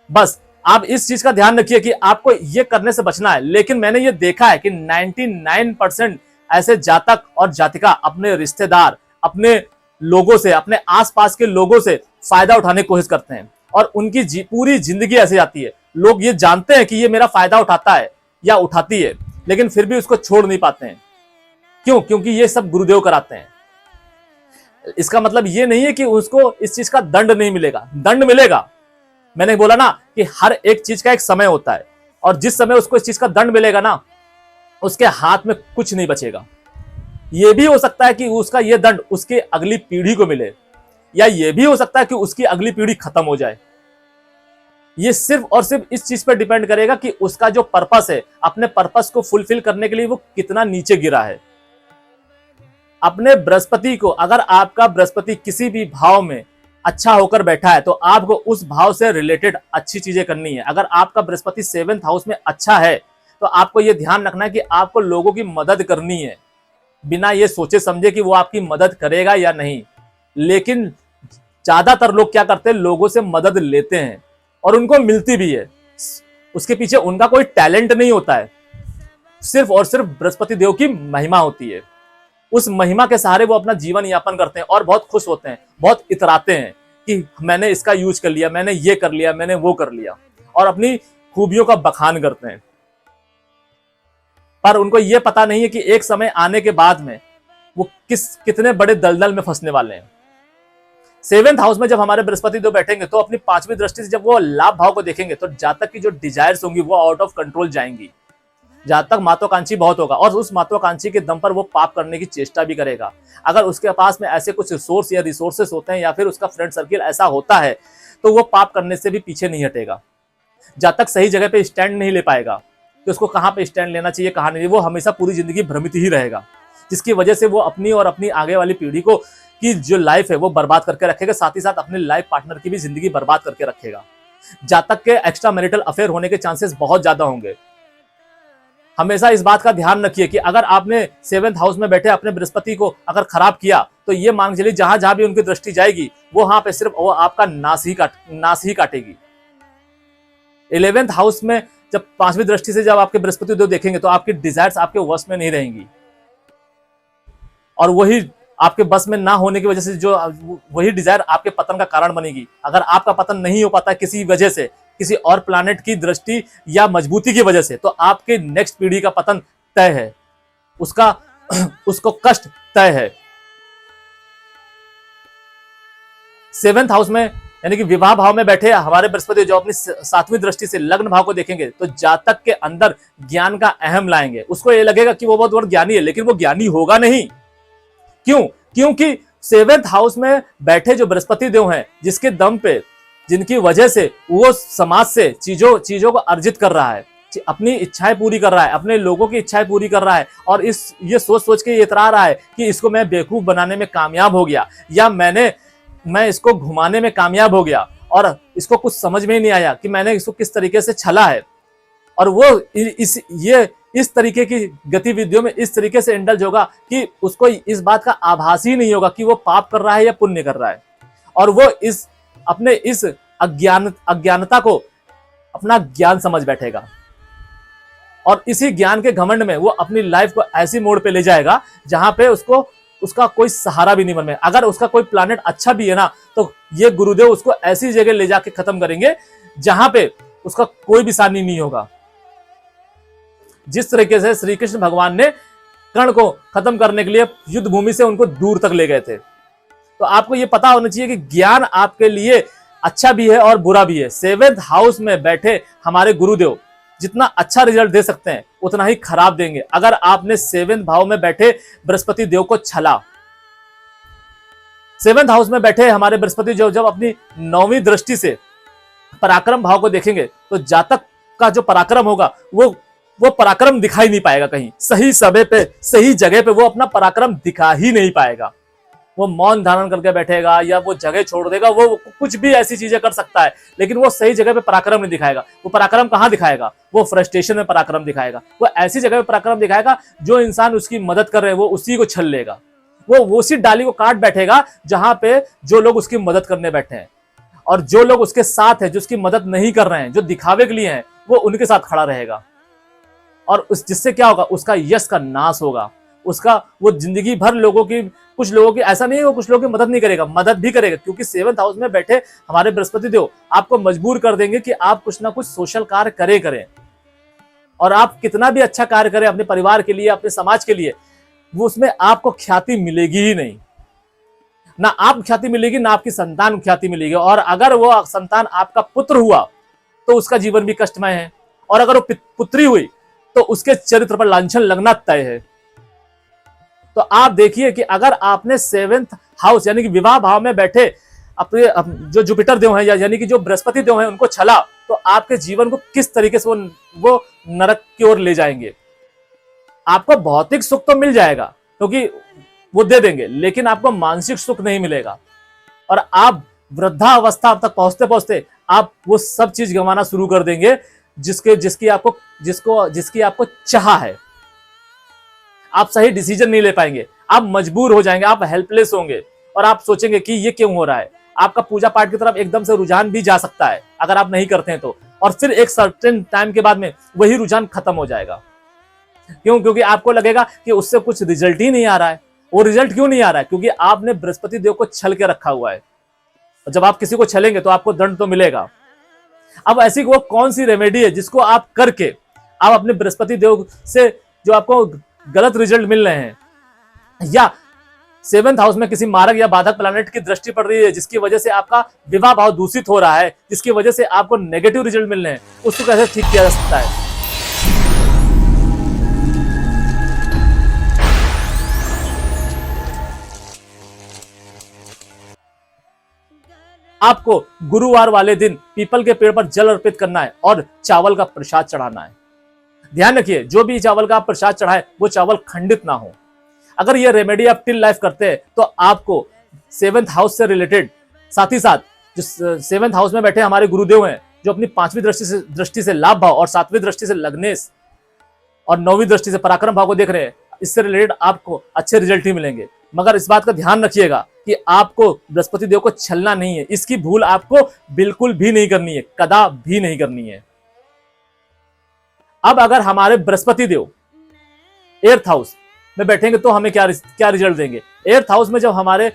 बस आप इस चीज का ध्यान रखिए कि आपको ये करने से बचना है। लेकिन मैंने ये देखा है कि 99% ऐसे जातक और जातिका अपने रिश्तेदार, अपने लोगों से, अपने आसपास के लोगों से फायदा उठाने की कोशिश करते हैं, और उनकी पूरी जिंदगी ऐसे जाती है। लोग ये जानते हैं कि ये मेरा फायदा उठाता है या उठाती है, लेकिन फिर भी उसको छोड़ नहीं पाते हैं। क्यों? क्योंकि ये सब गुरुदेव कराते हैं। इसका मतलब ये नहीं है कि उसको इस चीज का दंड नहीं मिलेगा, दंड मिलेगा। मैंने बोला ना कि हर एक चीज का एक समय होता है, और जिस समय उसको इस चीज का दंड मिलेगा ना, उसके हाथ में कुछ नहीं बचेगा। यह भी हो सकता है कि उसका यह दंड उसकी अगली पीढ़ी को मिले, या यह भी हो सकता है कि उसकी अगली पीढ़ी खत्म हो जाए। ये सिर्फ और सिर्फ इस चीज पर डिपेंड करेगा कि उसका जो पर्पस है, अपने पर्पस को फुलफिल करने के लिए वो कितना नीचे गिरा है। अपने बृहस्पति को, अगर आपका बृहस्पति किसी भी भाव में अच्छा होकर बैठा है तो आपको उस भाव से रिलेटेड अच्छी चीजें करनी है। अगर आपका बृहस्पति 7th हाउस में अच्छा है तो आपको यह ध्यान रखना है कि आपको लोगों की मदद करनी है, बिना ये सोचे समझे कि वो आपकी मदद करेगा या नहीं। लेकिन ज्यादातर लोग क्या करते हैं, लोगों से मदद लेते हैं और उनको मिलती भी है, उसके पीछे उनका कोई टैलेंट नहीं होता है, सिर्फ और सिर्फ बृहस्पति देव की महिमा होती है। उस महिमा के सहारे वो अपना जीवन यापन करते हैं और बहुत खुश होते हैं, बहुत इतराते हैं कि मैंने इसका यूज कर लिया, मैंने ये कर लिया, मैंने वो कर लिया, और अपनी खूबियों का बखान करते हैं। पर उनको ये पता नहीं है कि एक समय आने के बाद में वो कितने बड़े दलदल में फंसने वाले हैं। 7th हाउस में जब हमारे बृहस्पति देव बैठेंगे तो अपनी 5वीं दृष्टि से जब वो लाभ भाव को देखेंगे तो जातक की जो डिजायर्स होंगी वो आउट ऑफ कंट्रोल जाएंगी। जातक महत्वाकांक्षी बहुत होगा और उस महत्वाकांक्षी के दम पर वो पाप करने की चेष्टा भी करेगा। अगर उसके पास में ऐसे कुछ रिसोर्स या रिसोर्सेस होते हैं या फिर उसका फ्रेंड सर्किल ऐसा होता है तो वो पाप करने से भी पीछे नहीं हटेगा। जातक सही जगह पे स्टैंड नहीं ले पाएगा कि उसको कहां पे स्टैंड लेना चाहिए, कहां नहीं, वो हमेशा पूरी जिंदगी भ्रमित ही रहेगा, जिसकी वजह से वो अपनी और अपनी आगे वाली पीढ़ी को की जो लाइफ है वो बर्बाद करके रखेगा, साथ ही साथ अपने लाइफ पार्टनर की भी जिंदगी बर्बाद करके रखेगा। जातक के एक्स्ट्रा मैरिटल अफेयर होने के चांसेस बहुत ज्यादा होंगे। हमेशा इस बात का ध्यान रखिए कि अगर आपने 7th हाउस में बैठे अपने बृहस्पति को अगर खराब किया तो ये मान चलिए जहां जहां भी उनकी दृष्टि जाएगी वो वहां पे सिर्फ वो आपका नाश ही काटेगी। 11th हाउस में जब 5वीं दृष्टि से जब आपके बृहस्पति देव देखेंगे तो आपकी डिजायर्स आपके वश में नहीं रहेंगी और वही आपके बस में ना होने की वजह से जो वही डिजायर आपके पतन का कारण बनेगी। अगर आपका पतन नहीं हो पाता किसी वजह से, किसी और प्लैनेट की दृष्टि या मजबूती की वजह से, तो आपके नेक्स्ट पीढ़ी का पतन तय है, उसको कष्ट तय है। 7th हाउस में यानी कि विवाह भाव में बैठे हमारे बृहस्पति जो अपनी 7वीं दृष्टि से लग्न भाव को देखेंगे तो जातक के अंदर ज्ञान का अहम लाएंगे। उसको ये लगेगा कि वो बहुत बड़ा ज्ञानी है, लेकिन वो ज्ञानी होगा नहीं। क्यों? क्योंकि 7th हाउस में बैठे जो बृहस्पति देव हैं, जिसके दम पे, जिनकी वजह से वो समाज से चीजों को अर्जित कर रहा है, अपनी इच्छाएं पूरी कर रहा है, अपने लोगों की इच्छाएं पूरी कर रहा है और ये सोच के इतरा रहा है कि इसको मैं बेवकूफ बनाने में कामयाब हो गया या मैं इसको घुमाने में कामयाब हो गया और इसको कुछ समझ में ही नहीं आया कि मैंने इसको किस तरीके से छला है। और वो इस तरीके की गतिविधियों में इस तरीके से इंडल्ज होगा कि उसको इस बात का आभास ही नहीं होगा कि वो पाप कर रहा है या पुण्य कर रहा है, और वो अपने इस अज्ञानता को अपना ज्ञान समझ बैठेगा और इसी ज्ञान के घमंड में वो अपनी लाइफ को ऐसी मोड़ पे ले जाएगा जहां पे उसका कोई सहारा भी नहीं बन में। अगर उसका कोई प्लैनेट अच्छा भी है ना तो ये गुरुदेव उसको ऐसी जगह ले जाके खत्म करेंगे जहां पे उसका कोई भी सानी नहीं होगा। जिस तरीके से श्री कृष्ण भगवान ने कर्ण को खत्म करने के लिए युद्ध भूमि से उनको दूर तक ले गए थे। तो आपको यह पता होना चाहिए कि ज्ञान आपके लिए अच्छा भी है और बुरा भी है। 7th हाउस में बैठे हमारे गुरुदेव जितना अच्छा रिजल्ट दे सकते हैं उतना ही खराब देंगे अगर आपने 7th भाव में बैठे बृहस्पति देव को छला। 7th हाउस में बैठे हमारे बृहस्पति देव जब अपनी 9वीं दृष्टि से पराक्रम भाव को देखेंगे तो जातक का जो पराक्रम होगा वो पराक्रम दिखाई नहीं पाएगा कहीं, सही समय पे सही जगह पे वो अपना पराक्रम दिखा ही नहीं पाएगा। वो मौन धारण करके बैठेगा या वो जगह छोड़ देगा, वो कुछ भी ऐसी चीजें कर सकता है लेकिन वो सही जगह पे पराक्रम नहीं दिखाएगा। वो पराक्रम कहां दिखाएगा? वो फ्रस्ट्रेशन में पराक्रम दिखाएगा। वो ऐसी जगह पे पराक्रम दिखाएगा जो इंसान उसकी मदद कर रहे हैं वो उसी को छल लेगा। वो उसी डाली को काट बैठेगा जहां पे जो लोग उसकी मदद करने बैठे हैं, और जो लोग उसके साथ है जो उसकी मदद नहीं कर रहे हैं, जो दिखावे के लिए हैं, वो उनके साथ खड़ा रहेगा। और जिससे क्या होगा? उसका यश का नाश होगा। वो जिंदगी भर कुछ लोगों की ऐसा नहीं है वो कुछ लोगों की मदद नहीं करेगा, मदद भी करेगा, क्योंकि 7th हाउस में बैठे हमारे बृहस्पति देव आपको मजबूर कर देंगे कि आप कुछ ना कुछ सोशल कार्य करें। और आप कितना भी अच्छा कार्य करें अपने परिवार के लिए, अपने समाज के लिए, वो उसमें आपको ख्याति मिलेगी ही नहीं। ना आप ख्याति मिलेगी ना आपकी संतान ख्याति मिलेगी। और अगर वो संतान आपका पुत्र हुआ तो उसका जीवन भी कष्टमय है, और अगर वो पुत्री हुई तो उसके चरित्र पर लांछन लगना तय है। तो आप देखिए कि अगर आपने 7th हाउस यानी कि विवाह भाव में बैठे अपने जो जुपिटर देव हैं यानी कि जो बृहस्पति देव हैं उनको छला, तो आपके जीवन को किस तरीके से वो नरक की ओर ले जाएंगे। आपको भौतिक सुख तो मिल जाएगा क्योंकि वो दे देंगे, लेकिन आपको मानसिक सुख नहीं मिलेगा और आप वृद्धावस्था तक पहुंचते पहुंचते आप वो सब चीज गंवाना शुरू कर देंगे जिसकी आपको चाह है। आप सही डिसीजन नहीं ले पाएंगे, आप मजबूर हो जाएंगे, आप हेल्पलेस होंगे और आप सोचेंगे कि ये क्यों हो रहा है। आपका पूजा पाठ की तरफ एकदम से रुझान भी जा सकता है अगर आप नहीं करते हैं तो, और फिर एक सर्टेन टाइम के बाद में वही रुझान खत्म हो जाएगा। क्योंकि आपको लगेगा कि उससे कुछ रिजल्ट ही नहीं आ रहा है। वो रिजल्ट क्यों नहीं आ रहा है? क्योंकि आपने बृहस्पति देव को छल के रखा हुआ है। जब आप किसी को छलेंगे तो आपको दंड तो मिलेगा। अब ऐसी वो कौन सी रेमेडी है जिसको आप करके आप अपने बृहस्पति देव से जो आपको गलत रिजल्ट मिल रहे हैं, या 7th हाउस में किसी मारक या बाधक प्लैनेट की दृष्टि पड़ रही है जिसकी वजह से आपका विवाह भाव दूषित हो रहा है, जिसकी वजह से आपको नेगेटिव रिजल्ट मिल रहे हैं, उसको कैसे ठीक किया जा सकता है? आपको गुरुवार वाले दिन पीपल के पेड़ पर जल अर्पित करना है और चावल का प्रसाद चढ़ाना है। ध्यान रखिए, जो भी चावल का आप प्रसाद चढ़ाए वो चावल खंडित ना हो। अगर ये रेमेडी आप टिल लाइफ करते हैं तो आपको 7th हाउस से रिलेटेड, साथ ही साथ जो 7th हाउस में बैठे हमारे गुरुदेव हैं जो अपनी 5वीं दृष्टि से लाभ भाव और 7वीं दृष्टि से लग्नेश और 9वीं दृष्टि से पराक्रम भाव को देख रहे हैं, इससे रिलेटेड आपको अच्छे रिजल्ट ही मिलेंगे। मगर इस बात का ध्यान रखिएगा कि आपको बृहस्पति देव को छलना नहीं है। इसकी भूल आपको बिल्कुल भी नहीं करनी है, कदा भी नहीं करनी है। अब अगर हमारे बृहस्पति देव 8th हाउस में बैठेंगे तो हमें क्या रिजल्ट देंगे? 8th हाउस में जब हमारे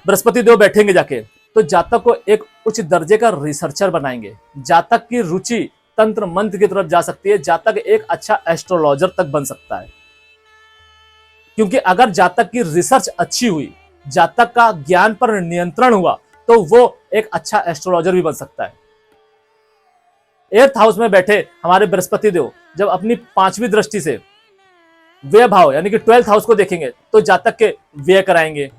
बृहस्पति देव बैठेंगे जाके, तो जातक को एक उच्च दर्जे का रिसर्चर बनाएंगे। जातक की रुचि तंत्र मंत्र की तरफ जा सकती है, जातक एक अच्छा एस्ट्रोलॉजर तक बन सकता है। क्योंकि अगर जातक की रिसर्च अच्छी हुई, जातक का ज्ञान पर नियंत्रण हुआ, तो वो एक अच्छा एस्ट्रोलॉजर भी बन सकता है। 8th हाउस में बैठे हमारे बृहस्पति देव जब अपनी 5वीं दृष्टि से व्यय भाव यानी कि 12th हाउस को देखेंगे तो जातक के व्यय कराएंगे।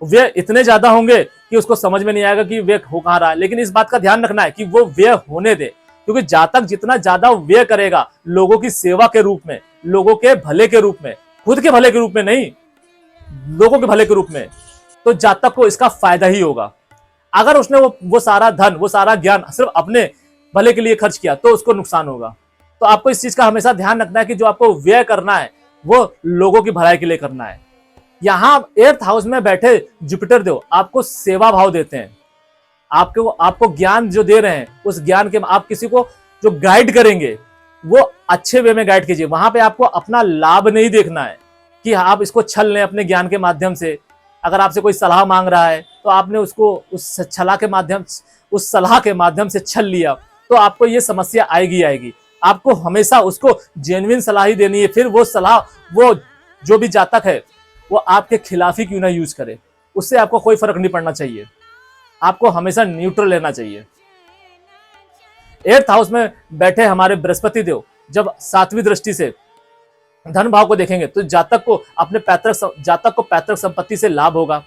व्यय इतने ज्यादा होंगे कि उसको समझ में नहीं आएगा कि व्यय हो कहां रहा है, लेकिन इस बात का ध्यान रखना है कि वो व्यय होने दे। क्योंकि जातक जितना ज्यादा व्यय करेगा लोगों की सेवा के रूप में, लोगों के भले के रूप में, खुद के भले के रूप में नहीं, लोगों के भले के रूप में, तो जातक को इसका फायदा ही होगा। अगर उसने वो सारा धन, वो सारा ज्ञान सिर्फ अपने भले के लिए खर्च किया तो उसको नुकसान होगा। तो आपको इस चीज का हमेशा ध्यान रखना है कि जो आपको व्यय करना है वो लोगों की भलाई के लिए करना है। यहां 8th हाउस में बैठे जुपिटर देव आपको सेवा भाव देते हैं। आपको ज्ञान जो दे रहे हैं, उस ज्ञान के आप किसी को जो गाइड करेंगे वो अच्छे वे में गाइड कीजिए। वहां पे आपको अपना लाभ नहीं देखना है कि आप इसको छल लें अपने ज्ञान के माध्यम से। अगर आपसे कोई सलाह मांग रहा है तो आपने उसको उस सलाह के माध्यम से छल लिया, तो आपको ये समस्या आएगी। आपको हमेशा उसको जेन्युइन सलाह ही देनी है। फिर वो सलाह, वो जो भी जातक है वो आपके खिलाफ ही क्यों ना यूज करे, उससे आपको कोई फर्क नहीं पड़ना चाहिए। आपको हमेशा न्यूट्रल रहना चाहिए। 8th हाउस में बैठे हमारे बृहस्पति देव जब 7वीं दृष्टि से धन भाव को देखेंगे तो जातक को पैतृक संपत्ति से लाभ होगा।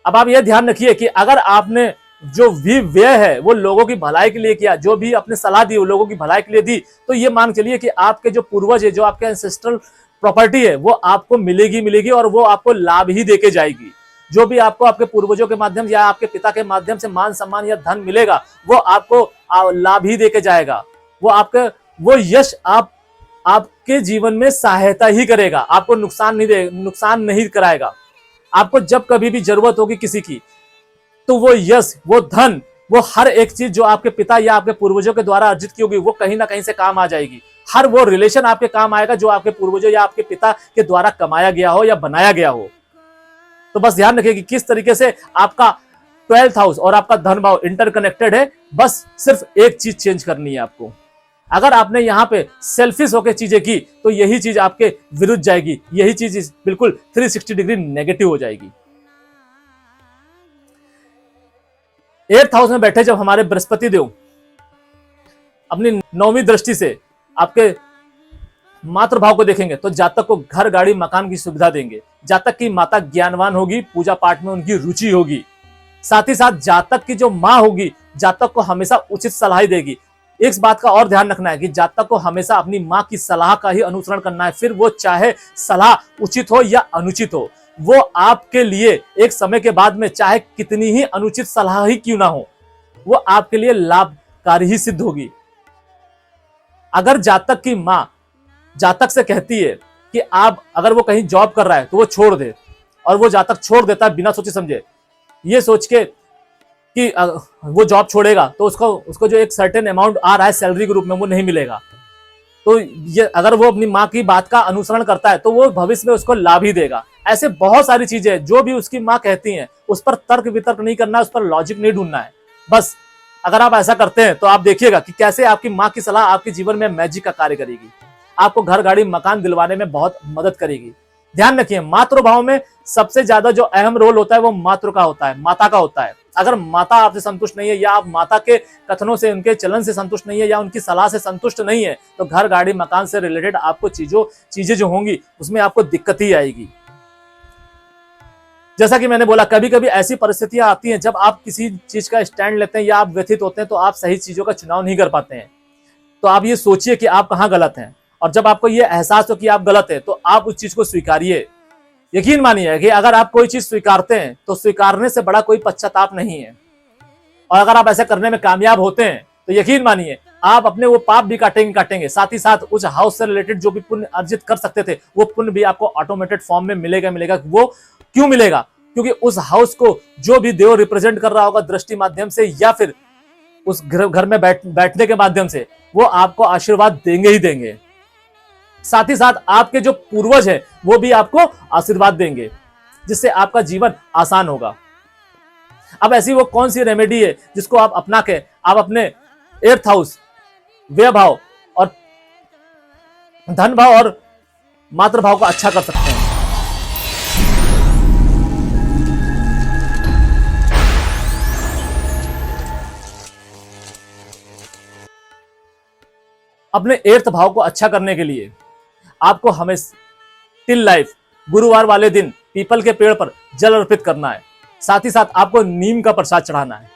अब आप यह ध्यान रखिए कि अगर आपने जो भी व्यय है वो लोगों की भलाई के लिए किया, जो भी अपने सलाह दी वो लोगों की भलाई के लिए दी, तो ये मान चलिए कि आपके जो पूर्वज है, जो आपके एंसेस्ट्रल प्रॉपर्टी है, वो आपको मिलेगी और वो आपको लाभ ही देके जाएगी। जो भी आपको आपके पूर्वजों के माध्यम या आपके पिता के माध्यम से मान सम्मान या धन मिलेगा वो आपको लाभ ही देके जाएगा। वो यश आपके जीवन में सहायता ही करेगा, आपको नुकसान नहीं कराएगा। आपको जब कभी भी जरूरत होगी किसी की, तो वो यश, वो धन, वो हर एक चीज जो आपके पिता या आपके पूर्वजों के द्वारा अर्जित की होगी वो कहीं ना कहीं से काम आ जाएगी। हर वो रिलेशन आपके काम आएगा जो आपके पूर्वजों या आपके पिता के द्वारा कमाया गया हो या बनाया गया हो। तो बस ध्यान रखिए कि किस तरीके से आपका 12th हाउस और आपका धन भाव इंटरकनेक्टेड है। बस सिर्फ एक चीज चेंज करनी है आपको। अगर आपने यहाँ पे सेल्फिश होकर चीजें की तो यही चीज आपके विरुद्ध जाएगी, यही चीज बिल्कुल 360 डिग्री नेगेटिव हो जाएगी। 8th हाउस में बैठे जब हमारे बृहस्पति देव अपनी 9वीं दृष्टि से आपके मातृभाव को देखेंगे तो जातक को घर, गाड़ी, मकान की सुविधा देंगे। जातक की माता ज्ञानवान होगी, पूजा पाठ में उनकी रुचि होगी। साथ ही साथ जातक की जो माँ होगी जातक को हमेशा उचित सलाह ही देगी। एक बात का और ध्यान रखना है कि जातक को हमेशा अपनी माँ की सलाह का ही अनुसरण करना है, फिर वो चाहे सलाह उचित हो या अनुचित हो, वो आपके लिए एक समय के बाद में चाहे कितनी ही अनुचित सलाह ही क्यों ना हो, वो आपके लिए लाभकारी ही सिद्ध होगी। अगर जातक की माँ जातक से कहती है कि आप अगर वो कहीं जॉब कर रहा है तो वो छोड़ दे, और वो जातक छोड़ देता है बिना सोचे समझे, ये सोच के कि वो जॉब छोड़ेगा तो उसको जो एक सर्टेन अमाउंट आ रहा है सैलरी के रूप में वो नहीं मिलेगा, तो ये अगर वो अपनी माँ की बात का अनुसरण करता है तो वो भविष्य में उसको लाभ ही देगा। ऐसे बहुत सारी चीजें हैं जो भी उसकी माँ कहती हैं, उस पर तर्क वितर्क नहीं करना है, उस पर लॉजिक नहीं ढूंढना है। बस अगर आप ऐसा करते हैं तो आप देखिएगा कि कैसे आपकी माँ की सलाह आपके जीवन में मैजिक का कार्य करेगी, आपको घर गाड़ी मकान दिलवाने में बहुत मदद करेगी। ध्यान रखिए, मातृभाव में सबसे ज्यादा जो अहम रोल होता है वो मातृ का होता है, माता का होता है। अगर माता आपसे संतुष्ट नहीं है, या आप माता के कथनों से, उनके चलन से संतुष्ट नहीं है, या उनकी सलाह से संतुष्ट नहीं है, तो घर गाड़ी मकान से रिलेटेड आपको चीजें जो होंगी उसमें आपको दिक्कत ही आएगी। जैसा कि मैंने बोला, कभी कभी ऐसी परिस्थितियां आती हैं जब आप किसी चीज का स्टैंड लेते हैं या आप व्यथित होते हैं तो आप सही चीजों का चुनाव नहीं कर पाते हैं। तो आप ये सोचिए कि आप कहाँ गलत हैं, और जब आपको ये एहसास हो कि आप गलत हैं तो आप उस चीज को स्वीकारिए। यकीन मानिए कि अगर आप कोई चीज स्वीकारते हैं तो स्वीकारने से बड़ा कोई पश्चाताप नहीं है, और अगर आप ऐसा करने में कामयाब होते हैं तो यकीन मानिए आप अपने वो पाप भी काटेंगे, साथ ही साथ उस हाउस से रिलेटेड जो भी पुण्य अर्जित कर सकते थे वो पुण्य भी आपको ऑटोमेटेड फॉर्म में मिलेगा। वो क्यों मिलेगा? क्योंकि उस हाउस को जो भी देव रिप्रेजेंट कर रहा होगा दृष्टि माध्यम से या फिर उस घर में बैठने के माध्यम से, वो आपको आशीर्वाद देंगे ही देंगे। साथ ही साथ आपके जो पूर्वज हैं वो भी आपको आशीर्वाद देंगे, जिससे आपका जीवन आसान होगा। अब ऐसी वो कौन सी रेमेडी है जिसको आप अपना के आप अपने 8th हाउस, व्यय भाव और धन भाव और मातृभाव को अच्छा कर सकते हैं? अपने 8th भाव को अच्छा करने के लिए आपको हमेशा टिल लाइफ गुरुवार वाले दिन पीपल के पेड़ पर जल अर्पित करना है। साथ ही साथ आपको नीम का प्रसाद चढ़ाना है।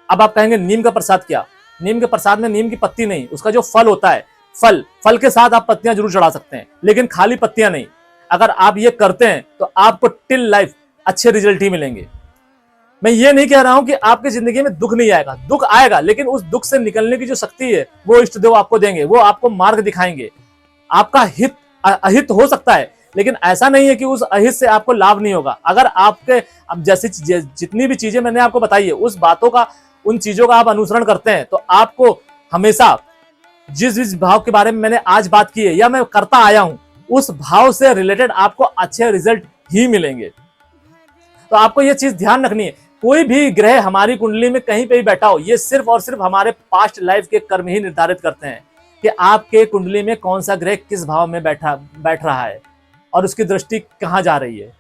अब आप कहेंगे नीम का प्रसाद क्या? नीम के प्रसाद में नीम की पत्ती नहीं, उसका जो फल होता है, फल के साथ आप पत्तियां जरूर चढ़ा सकते हैं, लेकिन खाली पत्तियां नहीं। अगर आप ये करते हैं तो आपको टिल लाइफ अच्छे रिजल्ट ही मिलेंगे। मैं ये नहीं कह रहा हूं कि आपकी जिंदगी में दुख नहीं आएगा, दुख आएगा, लेकिन उस दुख से निकलने की जो शक्ति है वो इष्ट देव आपको देंगे, वो आपको मार्ग दिखाएंगे। आपका हित अहित हो सकता है, लेकिन ऐसा नहीं है कि उस अहित से आपको लाभ नहीं होगा। अगर आपके अब जैसी जितनी भी चीजें मैंने आपको बताई है उस बातों का, उन चीजों का आप अनुसरण करते हैं तो आपको हमेशा जिस भाव के बारे में मैंने आज बात की है या मैं करता आया हूं उस भाव से रिलेटेड आपको अच्छे रिजल्ट ही मिलेंगे। तो आपको यह चीज ध्यान रखनी है, कोई भी ग्रह हमारी कुंडली में कहीं पे भी बैठा हो, ये सिर्फ और सिर्फ हमारे पास्ट लाइफ के कर्म ही निर्धारित करते हैं कि आपके कुंडली में कौन सा ग्रह किस भाव में बैठ रहा है और उसकी दृष्टि कहाँ जा रही है।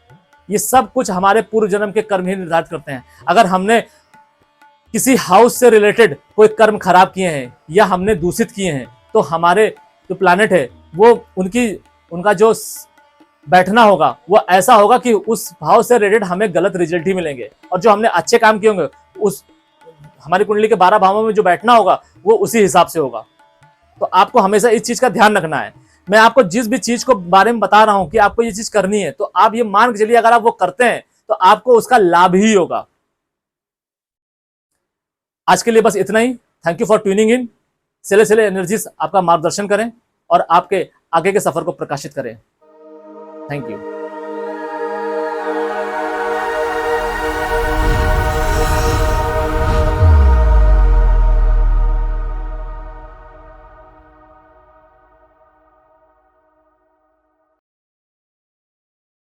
ये सब कुछ हमारे पूर्व जन्म के कर्म ही निर्धारित करते हैं। अगर हमने किसी हाउस से रिलेटेड कोई कर्म खराब किए हैं या हमने दूषित किए हैं तो हमारे जो प्लैनेट है वो उनका जो बैठना होगा वो ऐसा होगा कि उस भाव से रिलेटेड हमें गलत रिजल्ट ही मिलेंगे, और जो हमने अच्छे काम किए होंगे उस हमारी कुंडली के 12 भावों में जो बैठना होगा वो उसी हिसाब से होगा। तो आपको हमेशा इस चीज का ध्यान रखना है। मैं आपको जिस भी चीज को बारे में बता रहा हूं कि आपको ये चीज करनी है तो आप ये मान के चलिए अगर आप वो करते हैं तो आपको उसका लाभ ही होगा। आज के लिए बस इतना ही। Thank you for tuning in. सेले एनर्जीज आपका मार्गदर्शन करें और आपके आगे के सफर को प्रकाशित करें। Thank you.